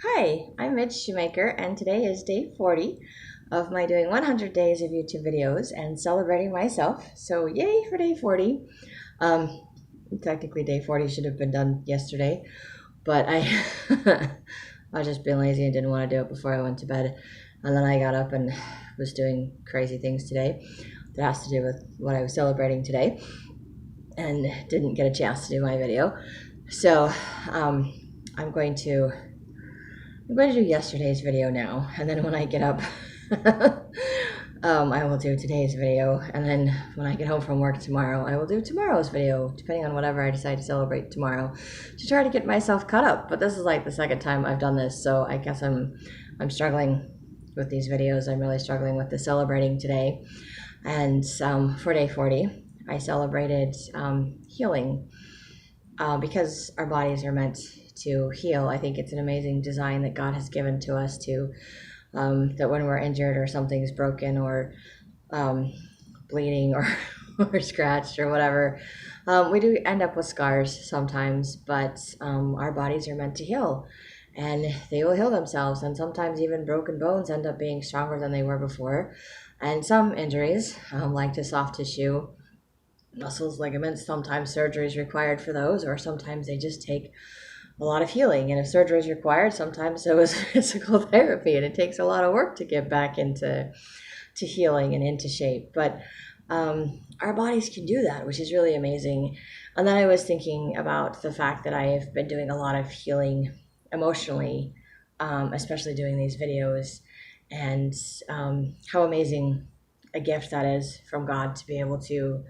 Hi, I'm Midge Shoemaker, and today is day 40 of my doing 100 days of YouTube videos and celebrating myself. So, yay for day 40. Um, Technically, day 40 should have been done yesterday, but I was just being lazy and didn't want to do it before I went to bed. And then I got up and was doing crazy things today that has to do with what I was celebrating today and didn't get a chance to do my video. So, um, I'm going to I'm going to do yesterday's video now, and then when I get up, I will do today's video, and then when I get home from work tomorrow, I will do tomorrow's video, depending on whatever I decide to celebrate tomorrow, to try to get myself caught up. But this is like the second time I've done this, so I guess I'm struggling with these videos. I'm really struggling with the celebrating today, and for day 40, I celebrated healing because our bodies are meant to heal. I think it's an amazing design that God has given to us to that when we're injured or something's broken or um, bleeding or or scratched or whatever, we do end up with scars sometimes, but our bodies are meant to heal and they will heal themselves. And sometimes even broken bones end up being stronger than they were before. And some injuries, like to soft tissue, muscles, ligaments, sometimes surgery is required for those, or sometimes they just take a lot of healing. And if surgery is required, sometimes so is physical therapy, and it takes a lot of work to get back into healing and into shape. But our bodies can do that, which is really amazing. And then I was thinking about the fact that I have been doing a lot of healing emotionally, especially doing these videos, and how amazing a gift that is from God to be able to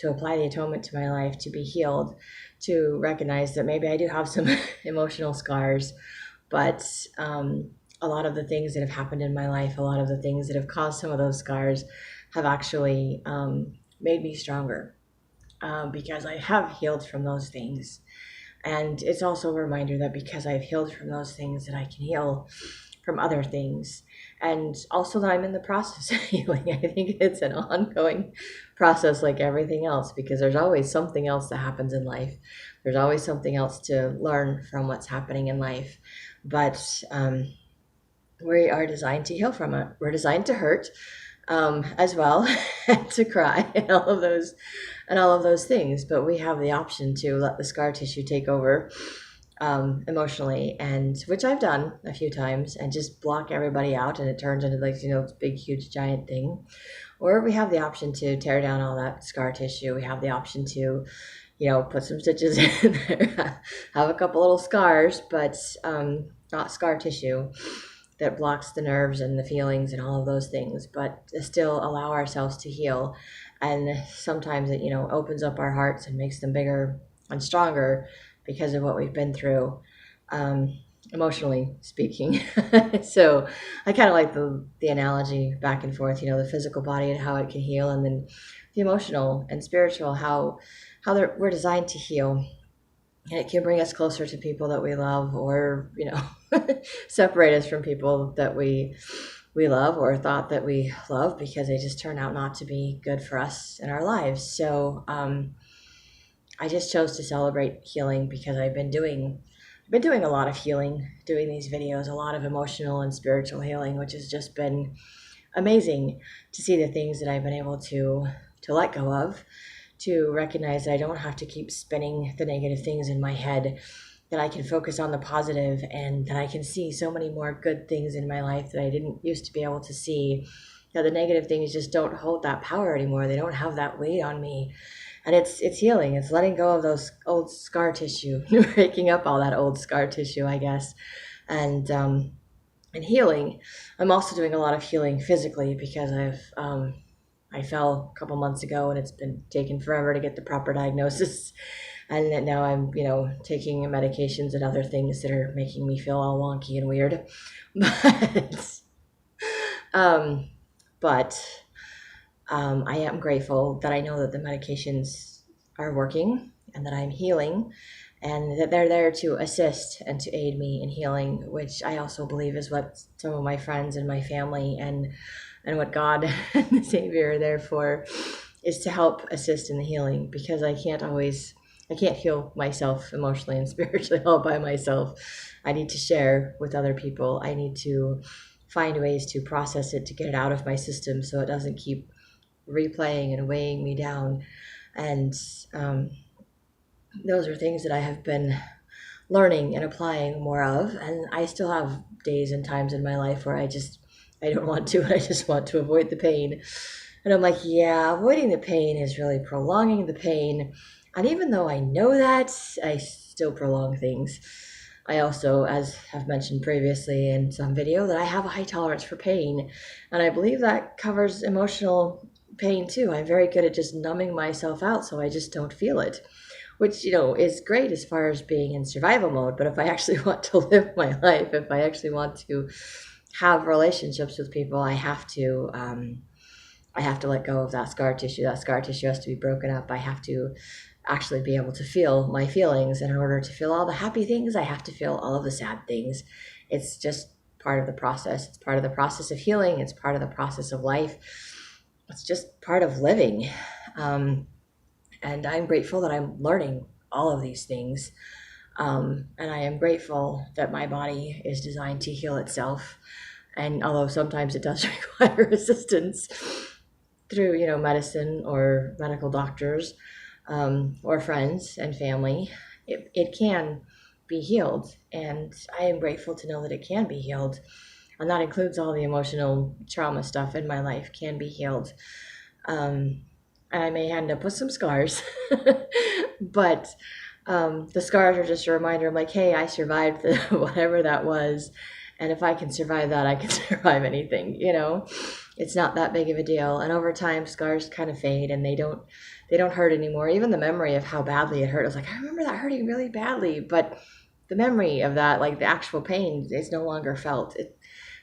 apply the atonement to my life, to be healed, to recognize that maybe I do have some emotional scars, but a lot of the things that have happened in my life, a lot of the things that have caused some of those scars, have actually made me stronger because I have healed from those things. And it's also a reminder that because I've healed from those things, that I can heal from other things. And also that I'm in the process of healing. I think it's an ongoing process like everything else, because there's always something else that happens in life. There's always something else to learn from what's happening in life. But we are designed to heal from it. We're designed to hurt as well, and to cry and all of those things. But we have the option to let the scar tissue take over emotionally, and which I've done a few times, and just block everybody out, and it turns into like this big, huge, giant thing. Or we have the option to tear down all that scar tissue. We have the option to, put some stitches in there, have a couple little scars, but not scar tissue that blocks the nerves and the feelings and all of those things, but still allow ourselves to heal. And sometimes it, opens up our hearts and makes them bigger and stronger because of what we've been through, emotionally speaking. So I kind of like the analogy back and forth, the physical body and how it can heal, and then the emotional and spiritual, how we're designed to heal. And it can bring us closer to people that we love, or separate us from people that we love or thought that we love, because they just turn out not to be good for us in our lives. So I just chose to celebrate healing because I've been doing a lot of healing, doing these videos, a lot of emotional and spiritual healing, which has just been amazing to see the things that I've been able to let go of, to recognize that I don't have to keep spinning the negative things in my head, that I can focus on the positive, and that I can see so many more good things in my life that I didn't used to be able to see. That the negative things just don't hold that power anymore. They don't have that weight on me. And it's healing. It's letting go of those old scar tissue, breaking up all that old scar tissue, I guess, and healing. I'm also doing a lot of healing physically because I fell a couple months ago, and it's been taking forever to get the proper diagnosis. And now I'm, taking medications and other things that are making me feel all wonky and weird. But, um, but I am grateful that I know that the medications are working and that I'm healing, and that they're there to assist and to aid me in healing, which I also believe is what some of my friends and my family and what God and the Savior are there for, is to help assist in the healing, because I can't always I can't heal myself emotionally and spiritually all by myself. I need to share with other people. I need to find ways to process it, to get it out of my system so it doesn't keep replaying and weighing me down. And um, those are things that I have been learning and applying more of. And I still have days and times in my life where I don't want to, I just want to avoid the pain. And I'm like, yeah, avoiding the pain is really prolonging the pain. And even though I know that, I still prolong things. I also, as have mentioned previously in some video, that I have a high tolerance for pain. And I believe that covers emotional pain too. I'm very good at just numbing myself out so I just don't feel it, which, is great as far as being in survival mode. But if I actually want to live my life, if I actually want to have relationships with people, I have to let go of that scar tissue. That scar tissue has to be broken up. I have to actually be able to feel my feelings. And in order to feel all the happy things, I have to feel all of the sad things. It's just part of the process. It's part of the process of healing. It's part of the process of life. It's just part of living. And I'm grateful that I'm learning all of these things. And I am grateful that my body is designed to heal itself. And although sometimes it does require assistance through, medicine or medical doctors, or friends and family, it can be healed. And I am grateful to know that it can be healed. And that includes all the emotional trauma stuff in my life can be healed. And I may end up with some scars, but the scars are just a reminder. I'm like, hey, I survived whatever that was. And if I can survive that, I can survive anything, It's not that big of a deal. And over time, scars kind of fade and they don't hurt anymore. Even the memory of how badly it hurt, I was like, I remember that hurting really badly. But the memory of that, like the actual pain, is no longer felt.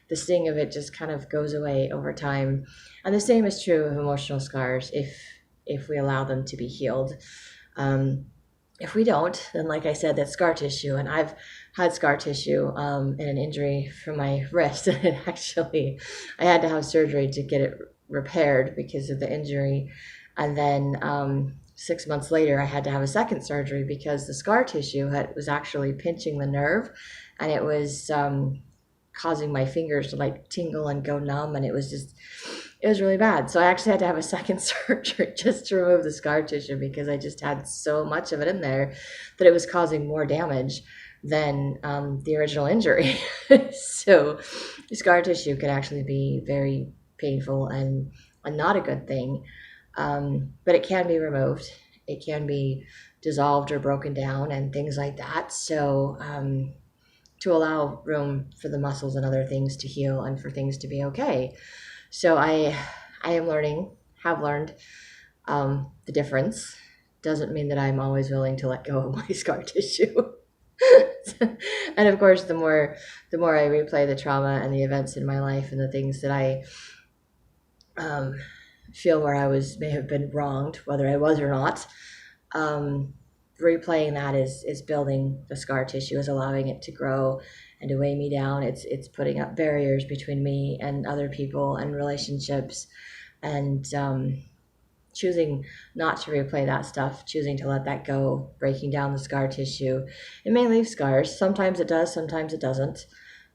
The sting of it just kind of goes away over time. And the same is true of emotional scars if we allow them to be healed. If we don't, then like I said, that's scar tissue. And I've had scar tissue in an injury from my wrist. And I had to have surgery to get it repaired because of the injury. And then 6 months later, I had to have a second surgery because the scar tissue was actually pinching the nerve. And it was causing my fingers to like tingle and go numb. And it was really bad. So I actually had to have a second surgery just to remove the scar tissue because I just had so much of it in there that it was causing more damage than the original injury. So scar tissue can actually be very painful and not a good thing. But it can be removed. It can be dissolved or broken down and things like that. So to allow room for the muscles and other things to heal and for things to be okay. So I am have learned the difference. Doesn't mean that I'm always willing to let go of my scar tissue. And of course, the more I replay the trauma and the events in my life and the things that I feel where I may have been wronged, whether I was or not, replaying that is building the scar tissue, is allowing it to grow and to weigh me down. It's putting up barriers between me and other people and relationships, and choosing not to replay that stuff, choosing to let that go, breaking down the scar tissue. It may leave scars. Sometimes it does, sometimes it doesn't.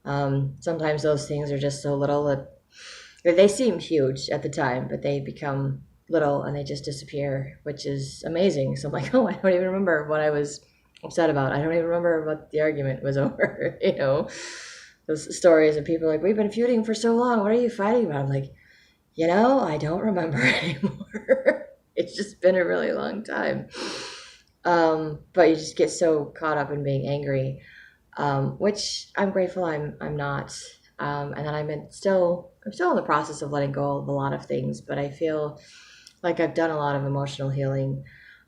Sometimes those things are just so little that they seem huge at the time, but they become little and they just disappear, which is amazing. So I'm like, oh, I don't even remember what I was upset about. I don't even remember what the argument was over, Those stories of people like, we've been feuding for so long. What are you fighting about? I'm like, I don't remember anymore. It's just been a really long time. But you just get so caught up in being angry, which I'm grateful I'm not. And then I'm still in the process of letting go of a lot of things, but I feel like I've done a lot of emotional healing,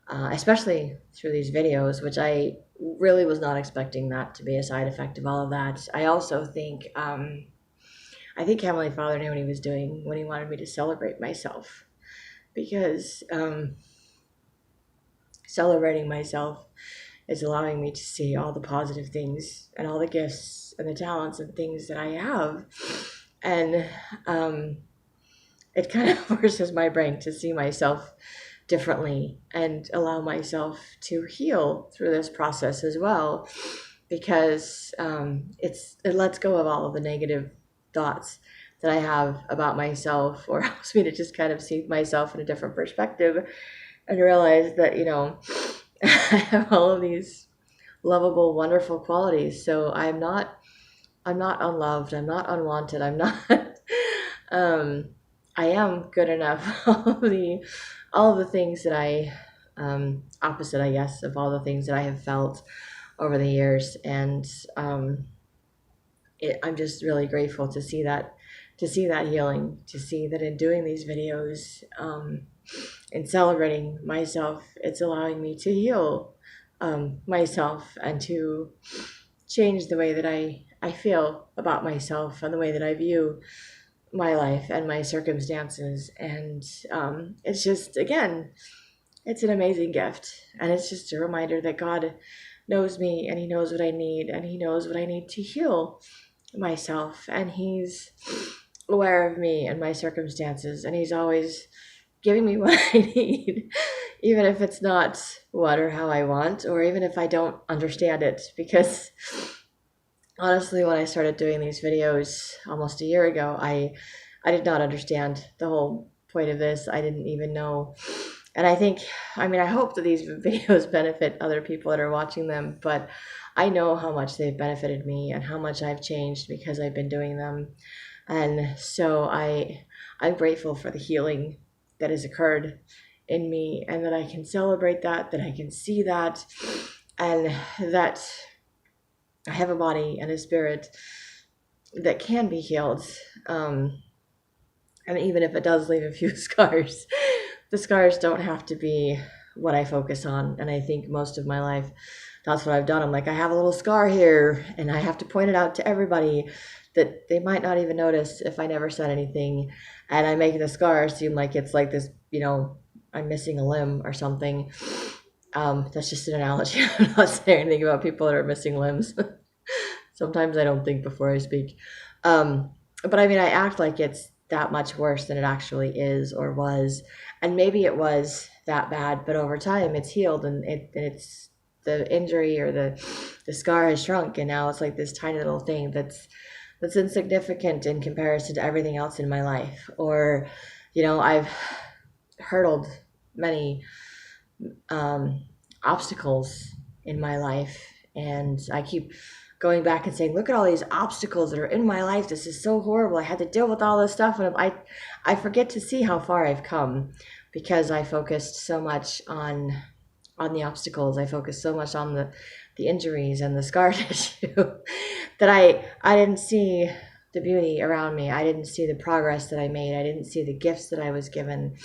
especially through these videos, which I really was not expecting that to be a side effect of all of that. I also think, Heavenly Father knew what he was doing when he wanted me to celebrate myself, because celebrating myself is allowing me to see all the positive things and all the gifts and the talents and things that I have. And it kind of forces my brain to see myself differently and allow myself to heal through this process as well, because it lets go of all of the negative thoughts that I have about myself, or helps me to just kind of see myself in a different perspective and realize that, I have all of these lovable, wonderful qualities. So I'm not unloved, I'm not unwanted, I'm not um I am good enough. All of the things that I opposite, I guess, of all the things that I have felt over the years. And I'm just really grateful to see that healing, to see that in doing these videos, and celebrating myself, it's allowing me to heal myself and to change the way that I feel about myself and the way that I view my life and my circumstances. And it's just, again, it's an amazing gift. And it's just a reminder that God knows me, and He knows what I need, and He knows what I need to heal myself. And He's aware of me and my circumstances, and He's always giving me what I need, even if it's not what or how I want, or even if I don't understand it. Because honestly, when I started doing these videos almost a year ago, I did not understand the whole point of this. I didn't even know. And I hope that these videos benefit other people that are watching them, but I know how much they've benefited me and how much I've changed because I've been doing them. And so I'm grateful for the healing that has occurred in me, and that I can celebrate that I can see that, and that I have a body and a spirit that can be healed. And even if it does leave a few scars, the scars don't have to be what I focus on. And I think most of my life, that's what I've done. I'm like, I have a little scar here, and I have to point it out to everybody that they might not even notice if I never said anything. And I make the scar seem like it's like this, I'm missing a limb or something. That's just an analogy. I'm not saying anything about people that are missing limbs. Sometimes I don't think before I speak. But I act like it's that much worse than it actually is or was. And maybe it was that bad, but over time it's healed, and it's the injury or the scar has shrunk, and now it's like this tiny little thing that's insignificant in comparison to everything else in my life. Or, I've hurdled many obstacles in my life, and I keep going back and saying, look at all these obstacles that are in my life. This is so horrible. I had to deal with all this stuff. And I forget to see how far I've come, because I focused so much on the obstacles. I focused so much on the injuries and the scar tissue that I didn't see the beauty around me. I didn't see the progress that I made. I didn't see the gifts that I was given.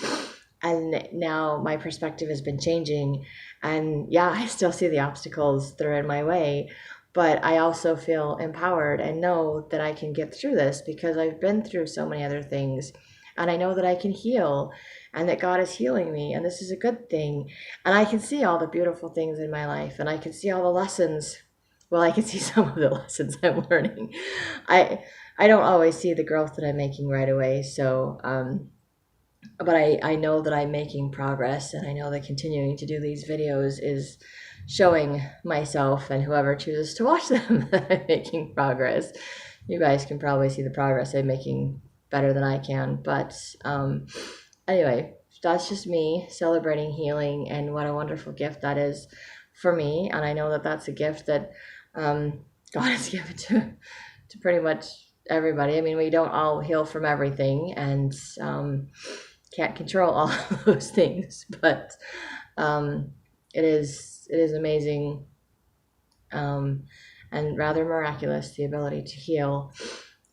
And now my perspective has been changing. And yeah, I still see the obstacles that are in my way, but I also feel empowered and know that I can get through this because I've been through so many other things. And I know that I can heal, and that God is healing me, and this is a good thing. And I can see all the beautiful things in my life, and I can see all the lessons. Well, I can see some of the lessons I'm learning. I don't always see the growth that I'm making right away. So, but I know that I'm making progress, and I know that continuing to do these videos is showing myself and whoever chooses to watch them that I'm making progress. You guys can probably see the progress I'm making better than I can. But anyway, that's just me celebrating healing, and what a wonderful gift that is for me. And I know that that's a gift that God has given to pretty much everybody. We don't all heal from everything, and can't control all of those things, but it is amazing, and rather miraculous, the ability to heal.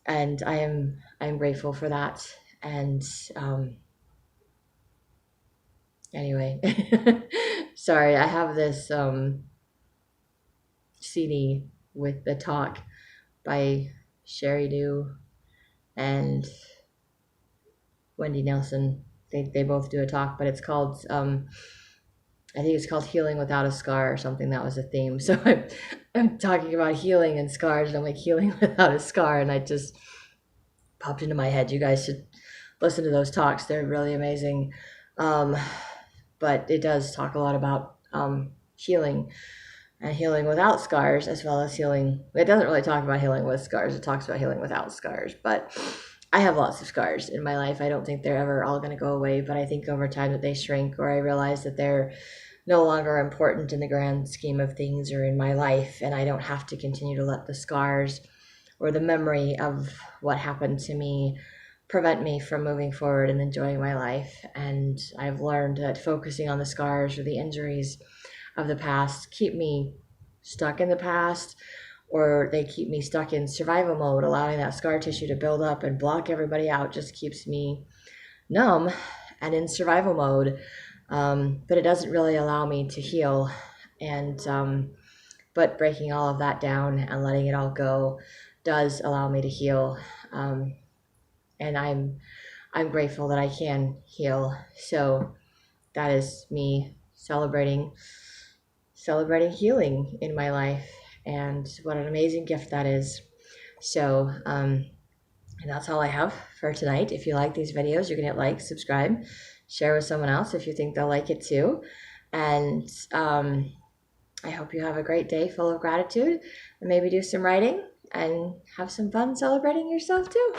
And I'm grateful for that. And anyway, sorry, I have this CD with the talk by Sherry Dew and Wendy Nelson. They both do a talk, but it's called I think it's called Healing Without a Scar or something. That was a theme. So I'm talking about healing and scars, and I'm like, healing without a scar, and I just popped into my head. You guys should listen to those talks. They're really amazing. But but it does talk a lot about healing and healing without scars, as well as healing. It doesn't really talk about healing with scars. It talks about healing without scars. But I have lots of scars in my life. I don't think they're ever all going to go away, but I think over time that they shrink, or I realize that they're no longer important in the grand scheme of things or in my life, and I don't have to continue to let the scars or the memory of what happened to me prevent me from moving forward and enjoying my life. And I've learned that focusing on the scars or the injuries of the past keep me stuck in the past, or they keep me stuck in survival mode. Allowing that scar tissue to build up and block everybody out just keeps me numb and in survival mode. But it doesn't really allow me to heal. And but breaking all of that down and letting it all go does allow me to heal. And I'm grateful that I can heal. So that is me celebrating healing in my life, and what an amazing gift that is. So and that's all I have for tonight. If you like these videos, you can hit like, subscribe, share with someone else if you think they'll like it too. And I hope you have a great day full of gratitude, and maybe do some writing and have some fun celebrating yourself too.